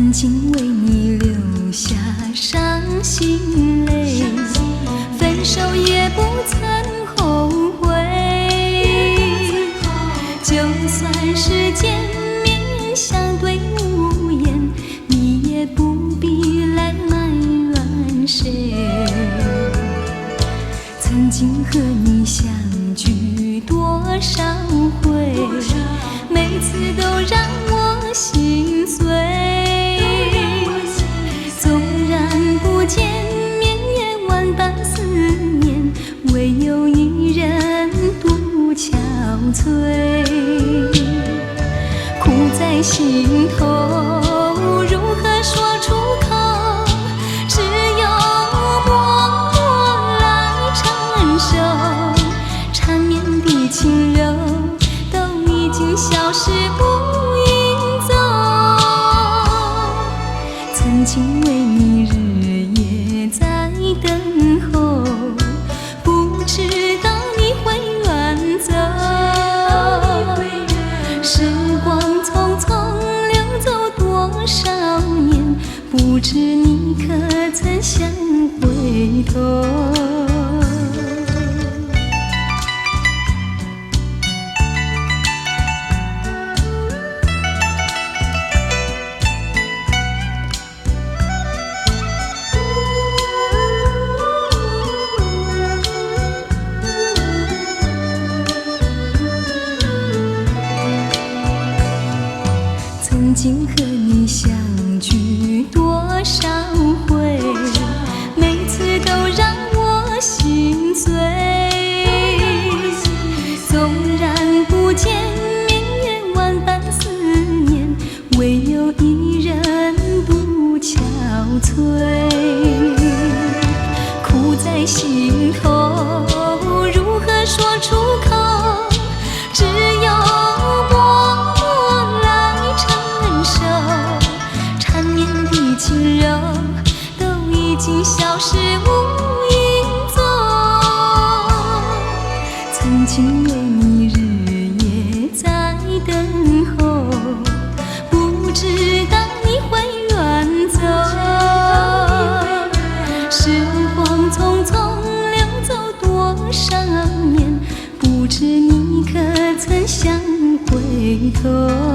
曾经为你流下伤心泪，分手也不曾后悔。就算世间面相对无言，你也不必来埋怨谁。曾经和你相聚多少回，每次都让我心碎。纵然不见面，也万般思念，唯有一人独憔悴。苦在心头，如何说出口？只有默默来承受。缠绵的轻柔都已经消失无影踪。曾经为你日夜在等候，不知道你会远走。时光匆匆流走多少年，不知你可曾想回头。曾经和你相聚多少回，每次都让我心碎。纵然不见面，也万般思念，唯有一人独憔悴。苦在心头，如何说出口？只有轻柔都已经消失无影踪。曾经为你日夜在等候，不知道你会远走。时光匆匆流走多少年，不知你可曾想回头。